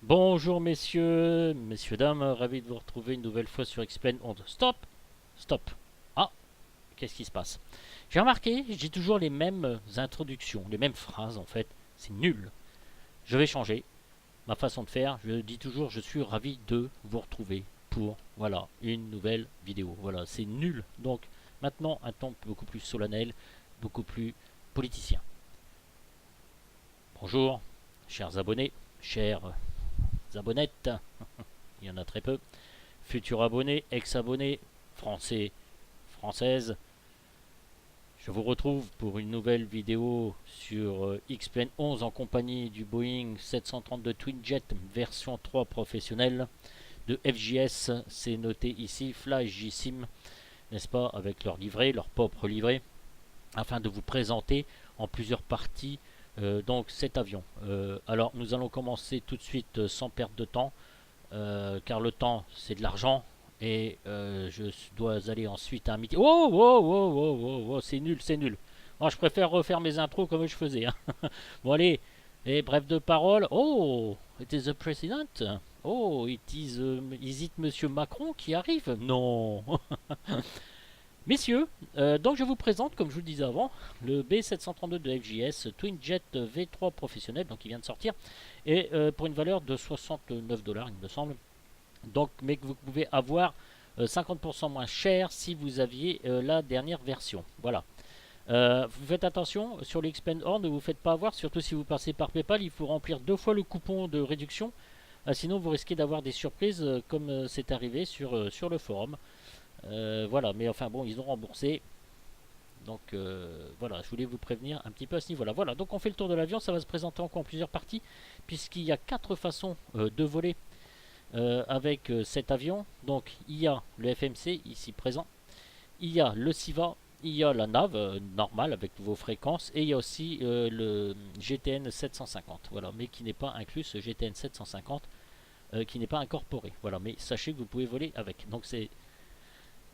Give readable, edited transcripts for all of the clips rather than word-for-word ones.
Bonjour messieurs, dames, ravi de vous retrouver une nouvelle fois sur Explain on. Stop. Stop. Ah, qu'est-ce qui se passe? J'ai remarqué, j'ai toujours les mêmes introductions, les mêmes phrases en fait. C'est nul. Je vais changer ma façon de faire. Je dis toujours, je suis ravi de vous retrouver pour, voilà, une nouvelle vidéo. Voilà, c'est nul. Donc maintenant, un ton beaucoup plus solennel, beaucoup plus politicien. Bonjour, chers abonnés, chers abonnettes, il y en a très peu. Futurs abonnés, ex-abonnés, français, françaises. Je vous retrouve pour une nouvelle vidéo sur X-Plane 11 en compagnie du Boeing 732 Twinjet version 3 professionnelle de FJS. C'est noté ici, Fly J-Sim, n'est-ce pas, avec leur livret, leur propre livret, afin de vous présenter en plusieurs parties donc cet avion. Alors nous allons commencer tout de suite sans perdre de temps. Car le temps c'est de l'argent et je dois aller ensuite à un meeting. Oh, oh, oh, oh, oh, oh, c'est nul, c'est nul. Moi, je préfère refaire mes intros comme je faisais. Hein. Bon, allez, et bref de parole. Oh, it is the president. Oh, is it Monsieur Macron qui arrive? Non. Messieurs, donc je vous présente, comme je vous le disais avant, le B732 de FJS Twinjet V3 professionnel, donc il vient de sortir, et pour une valeur de 69 dollars, il me semble. Donc, mais que vous pouvez avoir 50% moins cher si vous aviez la dernière version. Voilà. Vous faites attention sur l'Expand Or, ne vous faites pas avoir, surtout si vous passez par PayPal, il faut remplir 2 fois le coupon de réduction. Sinon, vous risquez d'avoir des surprises comme c'est arrivé sur le forum. Voilà, mais enfin bon, ils ont remboursé. Donc voilà, je voulais vous prévenir un petit peu à ce niveau-là. Voilà, donc on fait le tour de l'avion, ça va se présenter encore en plusieurs parties, puisqu'il y a 4 façons de voler avec cet avion. Donc il y a le FMC ici présent, il y a le SIVA, il y a la nave normale avec vos fréquences, et il y a aussi le GTN 750, voilà, mais qui n'est pas inclus, ce GTN 750 qui n'est pas incorporé. Voilà, mais sachez que vous pouvez voler avec. Donc c'est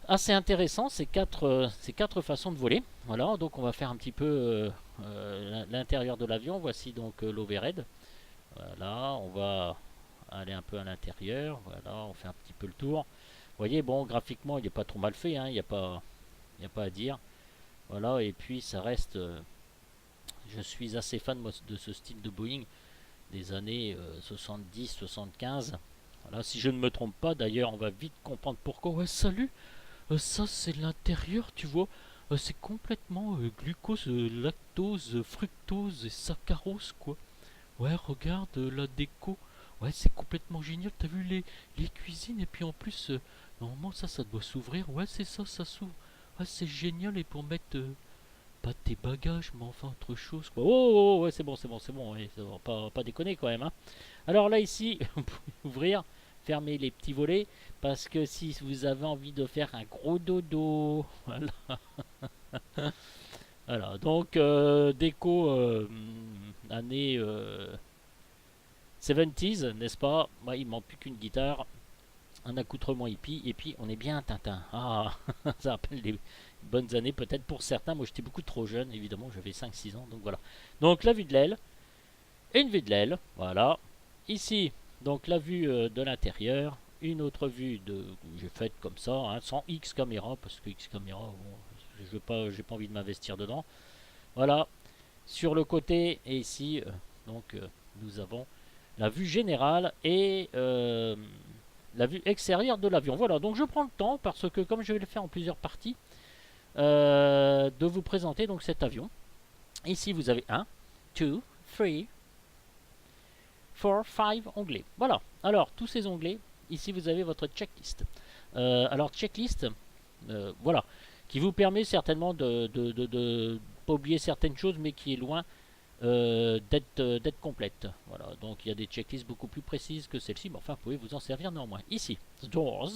assez intéressant ces quatre façons de voler. Voilà, donc on va faire un petit peu l'intérieur de l'avion. Voici donc l'overhead. Voilà, on va aller un peu à l'intérieur. Voilà, on fait un petit peu le tour. Vous voyez, bon, graphiquement, il n'est pas trop mal fait, hein, il n'y a pas à dire. Voilà, et puis ça reste. Je suis assez fan moi, de ce style de Boeing des années 70-75. Voilà, si je ne me trompe pas, d'ailleurs, on va vite comprendre pourquoi. Ouais, salut. Ça, c'est l'intérieur, tu vois. C'est complètement glucose, lactose, fructose et saccharose, quoi. Ouais, regarde la déco. Ouais, c'est complètement génial. T'as vu les cuisines et puis en plus, normalement, ça doit s'ouvrir. Ouais, c'est ça, ça s'ouvre. Ouais, c'est génial. Et pour mettre pas tes bagages, mais enfin autre chose, quoi. Oh, oh, oh, ouais, c'est bon. Ouais, ça va pas déconner quand même, hein. Alors là, ici, vous pouvez ouvrir, fermer les petits volets, parce que si vous avez envie de faire un gros dodo, voilà. Voilà, donc déco année 70s, n'est-ce pas? Bah, il manque plus qu'une guitare, un accoutrement hippie, et puis on est bien Tintin. Ah, ça rappelle des bonnes années peut-être pour certains. Moi j'étais beaucoup trop jeune, évidemment, j'avais 5-6 ans, donc voilà. Donc la vue de l'aile, et une vue de l'aile, voilà. Ici, donc la vue de l'intérieur, une autre vue de j'ai faite comme ça, hein, sans X caméra, parce que X caméra, bon, j'ai pas envie de m'investir dedans. Voilà, sur le côté et ici, nous avons la vue générale et la vue extérieure de l'avion. Voilà, donc je prends le temps parce que comme je vais le faire en plusieurs parties, de vous présenter donc cet avion. Ici, vous avez 1, 2, 3, 4, 5 onglets. Voilà. Alors, tous ces onglets, ici vous avez votre checklist. Alors, checklist, voilà, qui vous permet certainement de pas oublier certaines choses, mais qui est loin d'être complète. Voilà, donc il y a des checklists beaucoup plus précises que celle-ci, mais enfin, vous pouvez vous en servir néanmoins. Ici, doors,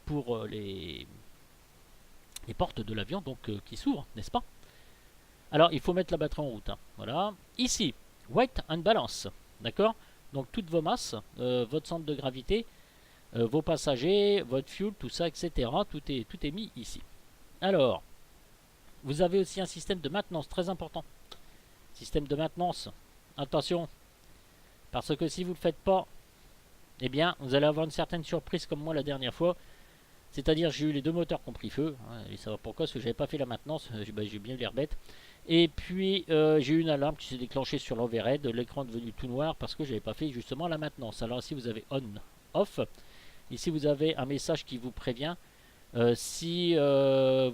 pour les portes de l'avion donc qui s'ouvrent, n'est-ce pas? Alors, il faut mettre la batterie en route. Hein. Voilà. Ici, weight and balance. D'accord. Donc, toutes vos masses, votre centre de gravité, vos passagers, votre fuel, tout ça, etc. Tout est mis ici. Alors, vous avez aussi un système de maintenance très important. Système de maintenance. Attention, parce que si vous ne le faites pas, eh bien, vous allez avoir une certaine surprise comme moi la dernière fois. C'est-à-dire, j'ai eu les deux moteurs qui ont pris feu. Et ça va pourquoi, parce que j'avais pas fait la maintenance. J'ai bien eu l'air bête. Et puis, j'ai eu une alarme qui s'est déclenchée sur l'overhead. L'écran est devenu tout noir parce que j'avais pas fait justement la maintenance. Alors ici, vous avez on, off. Ici, vous avez un message qui vous prévient. Si vous ne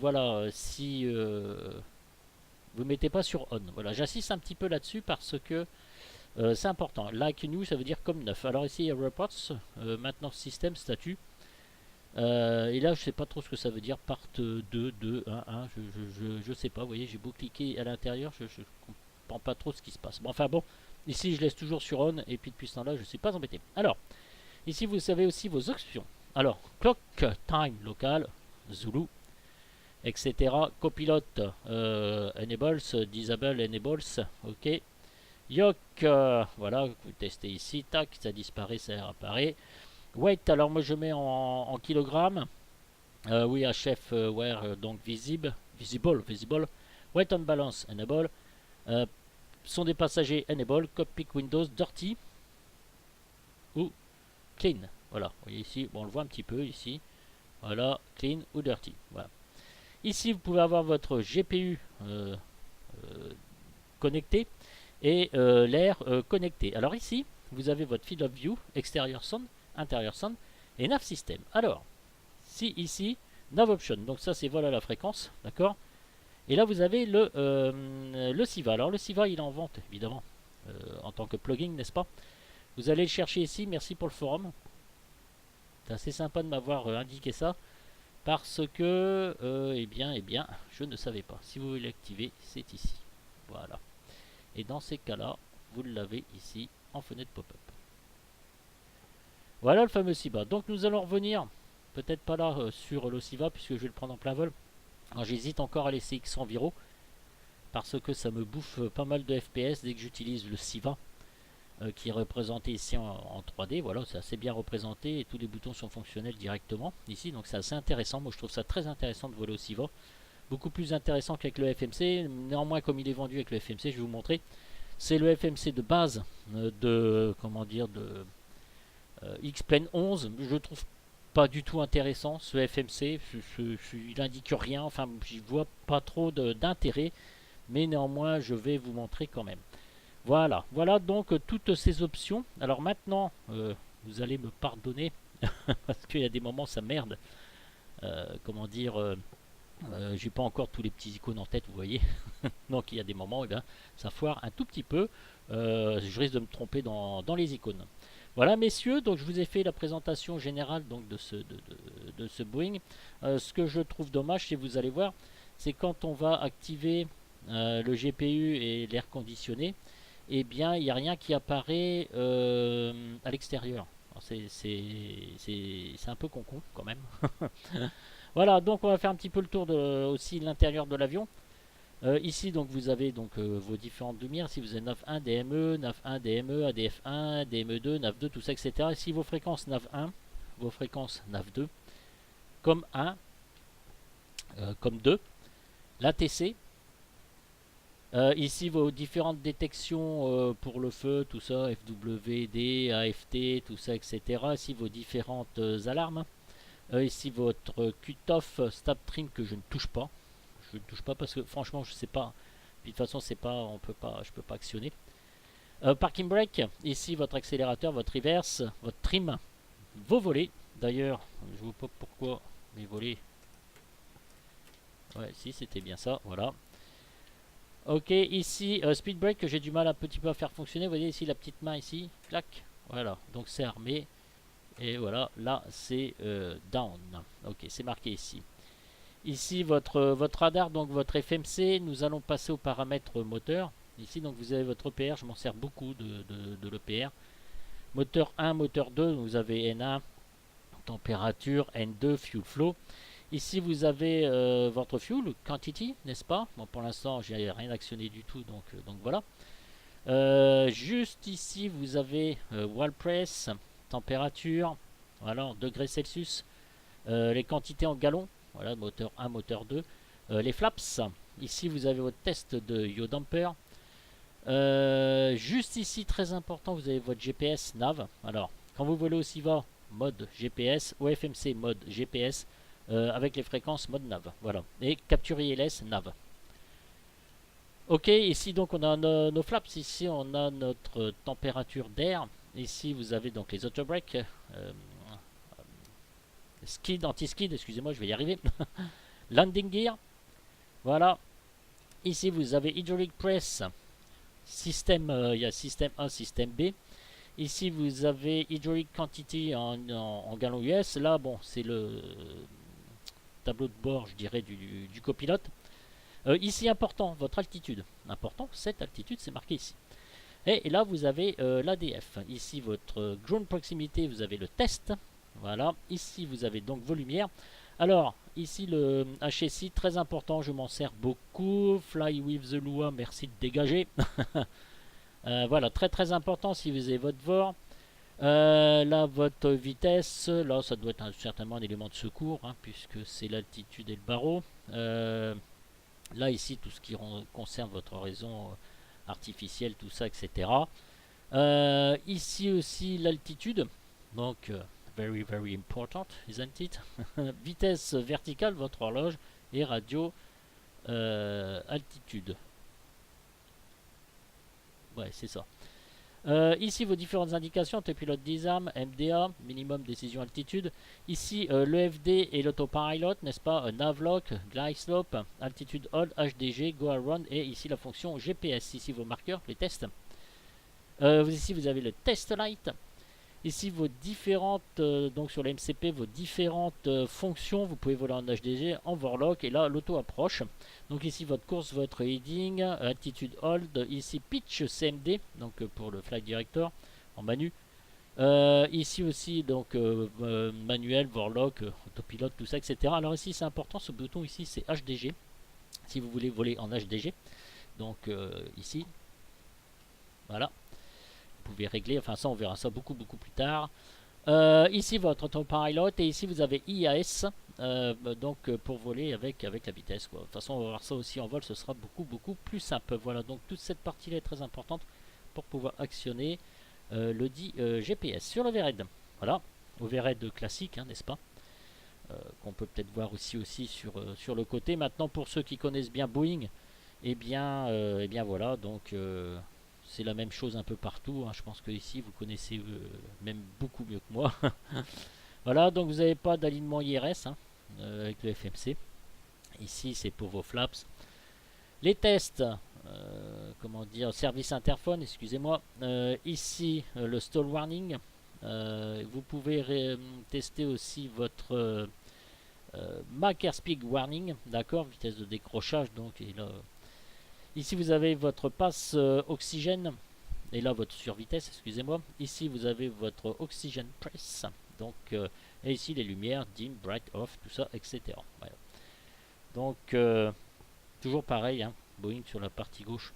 mettez pas sur on. Voilà, j'insiste un petit peu là-dessus parce que c'est important. Like new, ça veut dire comme neuf. Alors ici, il y a reports, maintenant système, statut. Et là, je sais pas trop ce que ça veut dire. Part 2, 2, 1, 1. Je sais pas. Vous voyez, j'ai beau cliquer à l'intérieur, je comprends pas trop ce qui se passe. Bon, enfin bon, ici, je laisse toujours sur on. Et puis depuis ce temps-là, je suis pas embêté. Alors, ici, vous savez aussi vos options. Alors, clock time local, Zulu, etc. Copilot enables, disable enables. Ok. Yoke, voilà, vous testez ici. Tac, ça disparaît, ça réapparaît. Weight, alors moi je mets en kilogrammes. Oui, HF where donc visible. Weight on balance enable. Sont des passagers enable. Cockpit Windows dirty ou clean. Voilà, vous voyez ici, bon, on le voit un petit peu ici. Voilà, clean ou dirty. Voilà. Ici, vous pouvez avoir votre GPU connecté et l'air connecté. Alors ici, vous avez votre field of view, extérieur sound, intérieur sound et nav system. Alors, si ici, nav option, donc ça c'est voilà la fréquence, d'accord. Et là vous avez le SIVA. Alors le SIVA il est en vente évidemment en tant que plugin, n'est-ce pas. Vous allez le chercher ici, merci pour le forum. C'est assez sympa de m'avoir indiqué ça. Parce que, eh bien, je ne savais pas. Si vous voulez l'activer, c'est ici. Voilà. Et dans ces cas-là, vous l'avez ici en fenêtre pop-up. Voilà le fameux SIVA. Donc nous allons revenir, peut-être pas là sur le SIVA, puisque je vais le prendre en plein vol. Alors j'hésite encore à laisser X Enviro, parce que ça me bouffe pas mal de FPS dès que j'utilise le SIVA, qui est représenté ici en 3D. Voilà, c'est assez bien représenté et tous les boutons sont fonctionnels directement ici. Donc c'est assez intéressant. Moi je trouve ça très intéressant de voler au SIVA. Beaucoup plus intéressant qu'avec le FMC. Néanmoins, comme il est vendu avec le FMC, je vais vous montrer. C'est le FMC de base de X-Plane 11. Je le trouve pas du tout intéressant ce FMC. Il indique rien. Enfin, j'y vois pas trop d'intérêt. Mais néanmoins, je vais vous montrer quand même. Voilà, voilà donc toutes ces options. Alors maintenant, vous allez me pardonner parce qu'il y a des moments ça merde. J'ai pas encore tous les petits icônes en tête, vous voyez. Donc il y a des moments où ça foire un tout petit peu. Je risque de me tromper dans les icônes. Voilà messieurs, donc je vous ai fait la présentation générale donc, de ce Boeing. Ce que je trouve dommage, si vous allez voir, c'est quand on va activer le GPU et l'air conditionné, eh bien il n'y a rien qui apparaît à l'extérieur. C'est un peu con quand même. Voilà, donc on va faire un petit peu le tour de aussi l'intérieur de l'avion. Ici donc vous avez donc vos différentes lumières. Si vous avez NAV1, DME, NAV1, DME, ADF1, DME2, NAV2, tout ça, etc. Ici vos fréquences NAV1, vos fréquences NAV2, comme 1, comme 2, l'ATC. Ici vos différentes détections pour le feu, tout ça, FWD, AFT, tout ça, etc. Ici vos différentes alarmes. Ici votre cut-off stop trim que je ne touche pas. Je ne touche pas parce que franchement je sais pas. Puis de toute façon c'est pas, je peux pas actionner. Parking brake. Ici votre accélérateur, votre reverse, votre trim, vos volets. D'ailleurs je ne vois pas pourquoi mes volets. Ouais si c'était bien ça. Voilà. Ok ici speed brake que j'ai du mal un petit peu à faire fonctionner. Vous voyez ici la petite main ici. Clac. Voilà. Donc c'est armé. Et voilà, là c'est down. Ok, c'est marqué ici. Ici votre radar, donc votre FMC. Nous allons passer aux paramètres moteur. Ici donc vous avez votre EPR, je m'en sers beaucoup de l'EPR. Moteur 1, moteur 2, vous avez N1, température, N2, fuel flow. Ici vous avez votre fuel quantity, n'est-ce pas? Bon, pour l'instant j'ai rien actionné du tout, donc voilà. Juste ici vous avez wall press, température, voilà, en degrés Celsius, les quantités en gallons, voilà, moteur 1, moteur 2, les flaps, ici vous avez votre test de yaw damper, juste ici très important, vous avez votre GPS nav. Alors Quand vous volez aussi bas, mode GPS, OFMC mode GPS avec les fréquences mode nav. Voilà. Et capture ILS nav. Ok, ici donc on a nos flaps, ici on a notre température d'air. Ici vous avez donc les autobreaks, skid, anti-skid, excusez-moi, je vais y arriver. Landing gear, voilà. Ici vous avez hydraulic press, système, il y a système 1, système B. Ici vous avez hydraulic quantity en gallons US. Là bon c'est le tableau de bord je dirais du copilote. Ici important, votre altitude. Important, cette altitude c'est marqué ici. Et là vous avez l'ADF. Ici votre ground proximité, vous avez le test. Voilà, ici vous avez donc vos lumières. Alors, ici le HSI, très important, je m'en sers beaucoup. Fly with the Lua, merci de dégager. Voilà, très très important si vous avez votre VOR. Là, votre vitesse, là ça doit être certainement un élément de secours, hein, puisque c'est l'altitude et le barreau. Là, ici, tout ce qui concerne votre raison artificielle, tout ça, etc. Ici aussi, l'altitude. Donc, very, very important, isn't it? Vitesse verticale, votre horloge. Et radio, altitude. Ouais, c'est ça. Ici, vos différentes indications, autopilote disarm, MDA, minimum décision altitude. Ici, le FD et l'autopilot, n'est-ce pas? Navlock, glide slope, altitude hold, HDG, go around, et ici la fonction GPS. Ici, vos marqueurs, les tests. Ici, vous avez le test light. Ici, vos différentes, donc sur la MCP, vos différentes fonctions. Vous pouvez voler en HDG, en Warlock, et là, l'auto-approche. Donc ici, votre course, votre heading, altitude hold. Ici, pitch CMD, donc pour le flight director, en manu. Ici aussi, donc manuel, Warlock, autopilote, tout ça, etc. Alors ici, c'est important, ce bouton ici, c'est HDG. Si vous voulez voler en HDG. Donc ici, voilà. Vous pouvez régler, enfin ça on verra ça beaucoup plus tard. Ici votre autopilot et ici vous avez IAS donc pour voler avec la vitesse quoi. De toute façon on va voir ça aussi en vol, ce sera beaucoup plus simple. Voilà, donc toute cette partie là est très importante pour pouvoir actionner le dit GPS sur l'overhead. Voilà, overhead classique, hein, n'est-ce pas, qu'on peut peut-être voir aussi sur le côté. Maintenant pour ceux qui connaissent bien Boeing, eh bien voilà, donc c'est la même chose un peu partout, hein. Je pense que ici vous connaissez même beaucoup mieux que moi. Voilà, donc vous n'avez pas d'alignement IRS, hein, avec le FMC. Ici c'est pour vos flaps. Les tests, comment dire, service interphone, excusez-moi. Ici le stall warning. Vous pouvez tester aussi votre Mach airspeed warning, d'accord, vitesse de décrochage. Donc et là, ici vous avez votre passe oxygène, et là votre survitesse, excusez-moi. Ici vous avez votre oxygène press, donc et ici les lumières, dim, bright, off, tout ça, etc. Voilà. Donc toujours pareil, hein, Boeing sur la partie gauche.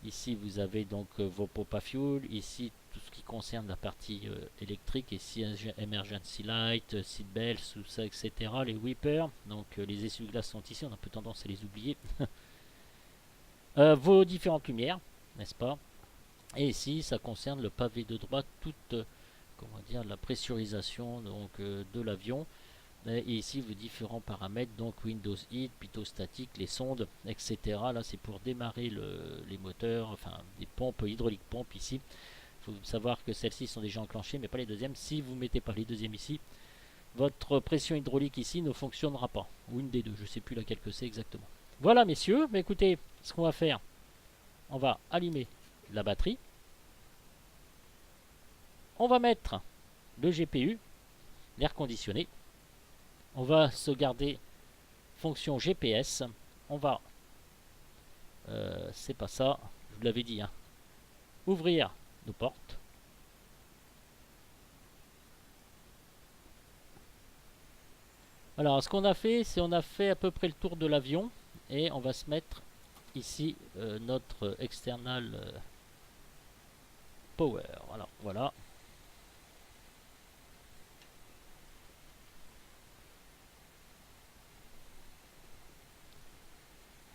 Ici vous avez donc vos pompes à fuel, ici tout ce qui concerne la partie électrique, ici emergency light, seat belts, tout ça, etc. Les whippers, donc les essuie-glaces sont ici, on a un peu tendance à les oublier. Vos différentes lumières, n'est-ce pas? Et ici, ça concerne le pavé de droite, toute comment dire, la pressurisation donc de l'avion. Et ici, vos différents paramètres, donc Windows Heat, pitot-statique, les sondes, etc. Là, c'est pour démarrer les moteurs, enfin des pompes hydrauliques pompes ici. Il faut savoir que celles-ci sont déjà enclenchées, mais pas les deuxièmes. Si vous ne mettez pas les deuxièmes ici, votre pression hydraulique ici ne fonctionnera pas. Ou une des deux, je ne sais plus laquelle que c'est exactement. Voilà, messieurs, mais écoutez, ce qu'on va faire, on va allumer la batterie. On va mettre le GPU, l'air conditionné. On va sauvegarder fonction GPS. On va, c'est pas ça, je vous l'avais dit, hein, ouvrir nos portes. Alors, ce qu'on a fait, c'est on a fait à peu près le tour de l'avion. Et on va se mettre ici notre external power. Alors, voilà.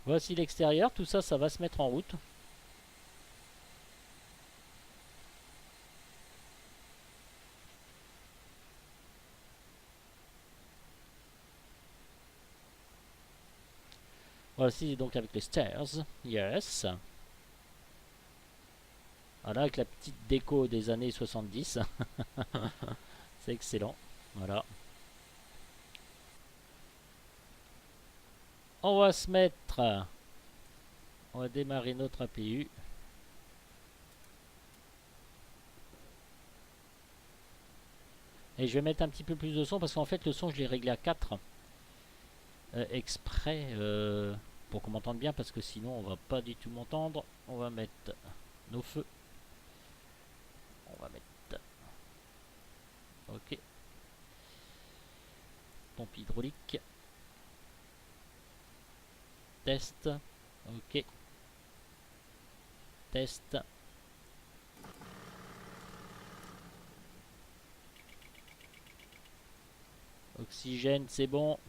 Voici l'extérieur. Tout ça, ça va se mettre en route. Voici donc avec les stairs. Yes. Voilà, avec la petite déco des années 70. C'est excellent. Voilà. On va se mettre... On va démarrer notre APU. Et je vais mettre un petit peu plus de son parce qu'en fait le son je l'ai réglé à 4 exprès pour qu'on m'entende bien parce que sinon on va pas du tout m'entendre. On va mettre nos feux. On va mettre... Ok. Pompe hydraulique. Test. Ok. Test. Oxygène, c'est bon.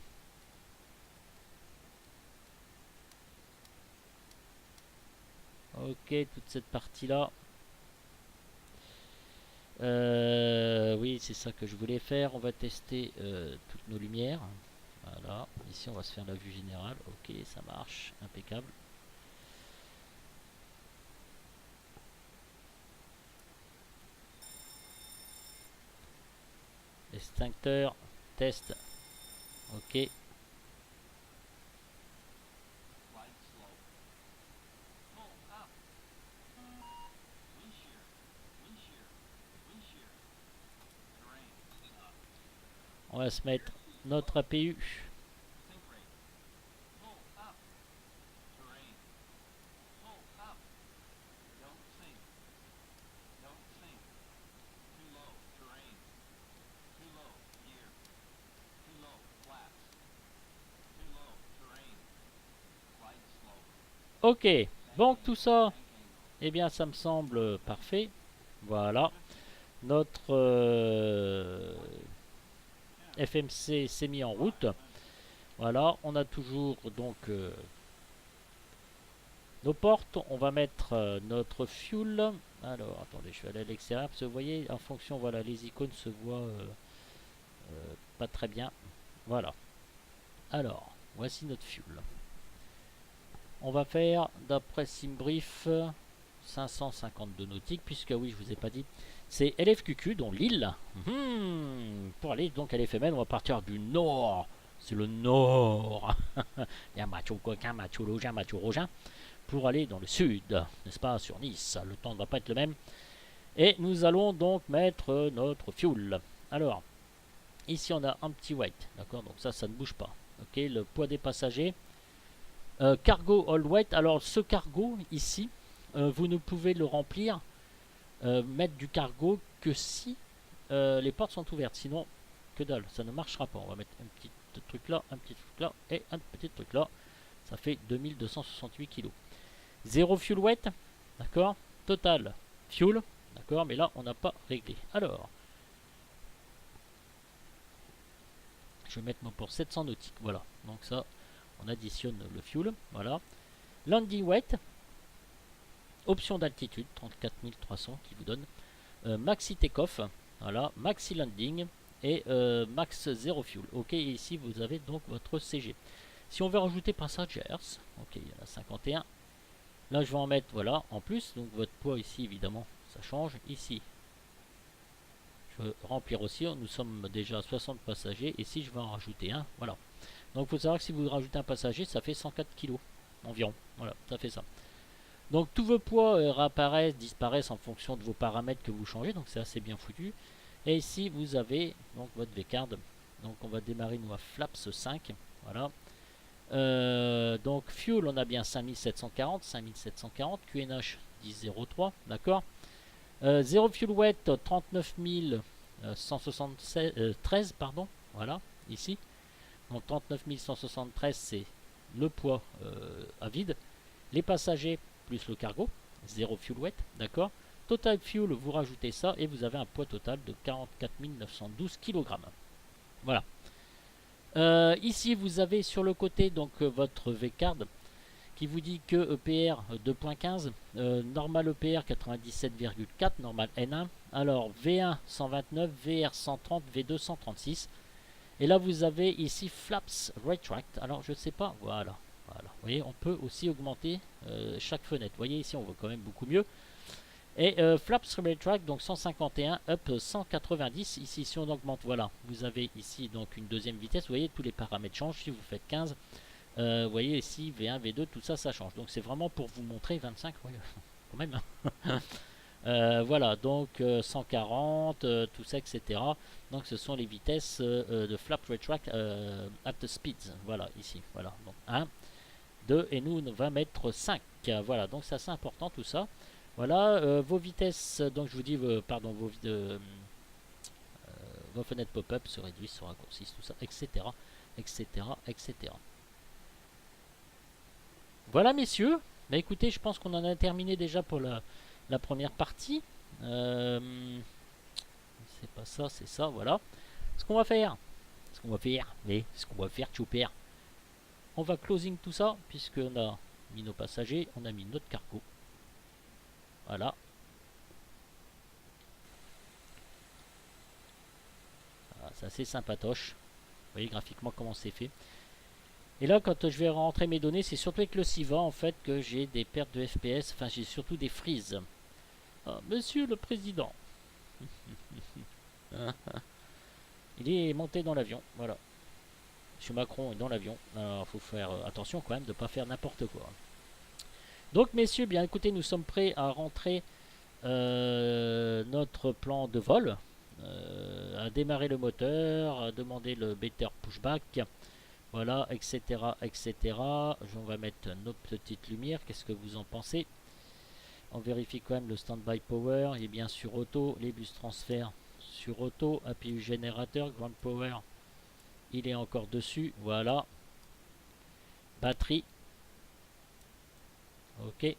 Ok, toute cette partie-là. Oui, c'est ça que je voulais faire. On va tester toutes nos lumières. Voilà. Ici, on va se faire la vue générale. Ok, ça marche. Impeccable. Extincteur. Test. Ok. On va se mettre notre APU. Ok, donc tout ça, eh bien ça me semble parfait. Voilà, notre FMC s'est mis en route. Voilà, on a toujours donc nos portes. On va mettre notre fuel. Alors, attendez, je vais aller à l'extérieur parce que vous voyez, en fonction, voilà, les icônes se voient pas très bien. Voilà. Alors, voici notre fuel. On va faire, d'après Simbrief, 552 nautiques, puisque oui, je vous ai pas dit, c'est LFQQ, dont l'île. Pour aller donc à l'éphémère, on va partir du nord. C'est le nord. Il y a macho coquin, macho login, macho rogin. Pour aller dans le sud, n'est-ce pas, sur Nice. Le temps ne va pas être le même. Et nous allons donc mettre notre fuel. Alors, ici on a un petit weight, d'accord, donc ça ne bouge pas. Ok, le poids des passagers. Cargo all weight. Alors ce cargo ici, vous ne pouvez le remplir, mettre du cargo que si les portes sont ouvertes. Sinon, que dalle, ça ne marchera pas. On va mettre un petit truc là, un petit truc là et un petit truc là. Ça fait 2268 kg. Zéro fuel weight, d'accord. Total fuel, d'accord. Mais là, on n'a pas réglé. Alors, je vais mettre mon pour 700 nautiques. Voilà. Donc ça, on additionne le fuel. Voilà. Landing weight. Option d'altitude, 34 300 qui vous donne. Maxi take-off, voilà, maxi landing et max 0 fuel. Ok, et ici vous avez donc votre CG. Si on veut rajouter passengers, ok, il y en a 51. Là je vais en mettre, voilà, en plus. Donc votre poids ici, évidemment, ça change. Ici, je veux remplir aussi. Nous sommes déjà à 60 passagers. Et si je veux en rajouter un, voilà. Donc il faut savoir que si vous rajoutez un passager, ça fait 104 kg environ. Voilà, ça fait ça. Donc tous vos poids réapparaissent, disparaissent en fonction de vos paramètres que vous changez, donc c'est assez bien foutu. Et ici vous avez donc votre V-card. Donc on va démarrer nous à Flaps 5. Voilà. Donc fuel, on a bien 5740, 5740, QNH 1003, d'accord. 0 fuel weight 39 173, pardon, voilà, ici. Donc 39 173 c'est le poids à vide. Les passagers plus le cargo, 0 fuel weight, d'accord. Total fuel, vous rajoutez ça et vous avez un poids total de 44 912 kg. Voilà. Ici, vous avez sur le côté donc votre V-card qui vous dit que EPR 2.15, normal EPR 97,4, normal N1. Alors V1 129, VR 130, V2 136. Et là, vous avez ici Flaps Retract. Alors, je sais pas, voilà. Voilà. Vous voyez, on peut aussi augmenter chaque fenêtre. Vous voyez, ici, on voit quand même beaucoup mieux. Et Flaps Retract, donc 151, up 190. Ici, si on augmente, voilà, vous avez ici donc une deuxième vitesse. Vous voyez, tous les paramètres changent. Si vous faites 15, vous voyez ici V1, V2, tout ça, ça change. Donc c'est vraiment pour vous montrer 25, ouais, quand même. Voilà, donc 140, tout ça, etc. Donc ce sont les vitesses de Flap Retract at the speeds. Voilà, ici, voilà. Donc 1, 2, et nous, on va mettre 5. Voilà, donc c'est assez important tout ça. Voilà, vos vitesses, donc je vous dis, pardon, vos fenêtres pop-up se réduisent, se raccourcissent, tout ça, etc. etc. etc. Voilà, messieurs. Bah écoutez, je pense qu'on en a terminé déjà pour la première partie. C'est pas ça, c'est ça, voilà. Ce qu'on va faire, ce qu'on va faire, Chopper, on va closing tout ça, puisqu'on a mis nos passagers, on a mis notre cargo. Voilà. Ah, c'est assez sympatoche. Vous voyez graphiquement comment c'est fait. Et là, quand je vais rentrer mes données, c'est surtout avec le Siva en fait que j'ai des pertes de FPS. Enfin, j'ai surtout des freezes. Ah, monsieur le président. Il est monté dans l'avion. Voilà. Monsieur Macron est dans l'avion. Alors, il faut faire attention quand même de ne pas faire n'importe quoi. Donc, messieurs, bien écoutez, nous sommes prêts à rentrer notre plan de vol. À démarrer le moteur, à demander le better pushback. Voilà, etc. etc. On va mettre nos petites lumières. Qu'est-ce que vous en pensez? On vérifie quand même le standby power. Il est bien sur auto. Les bus transfert sur auto. APU générateur. Ground power. Il est encore dessus. Voilà. Batterie. Ok.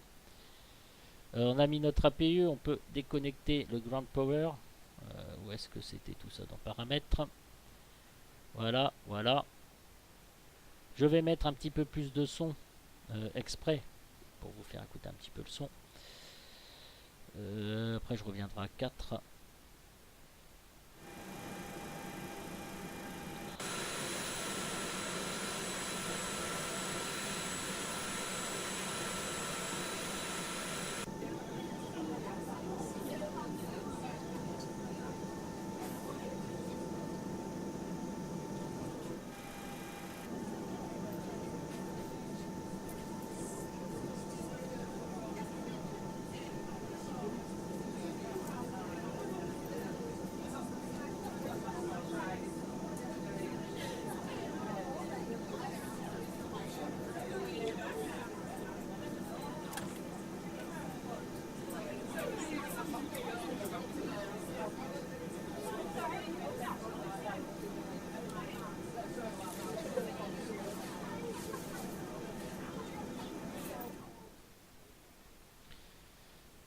On a mis notre APU. On peut déconnecter le ground power. Où est-ce que c'était tout ça dans paramètres? Voilà. Voilà. Je vais mettre un petit peu plus de son exprès pour vous faire écouter un petit peu le son. Après je reviendrai à 4.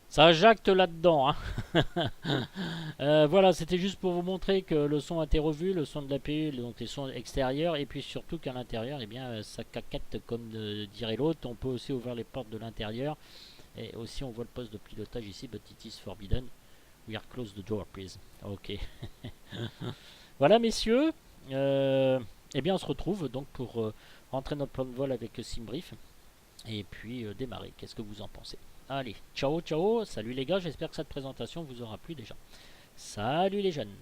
Ça jacte là-dedans. Hein. Voilà, c'était juste pour vous montrer que le son a été revu, le son de l'APU, donc les sons extérieurs, et puis surtout qu'à l'intérieur, eh bien, ça caquette comme dirait l'autre. On peut aussi ouvrir les portes de l'intérieur, et aussi on voit le poste de pilotage ici, but it is forbidden. We are close the door, please. Ok. Voilà, messieurs. Eh bien, on se retrouve donc pour rentrer notre plan de vol avec Simbrief, et puis démarrer. Qu'est-ce que vous en pensez? Allez, ciao, ciao, salut les gars, j'espère que cette présentation vous aura plu déjà. Salut les jeunes.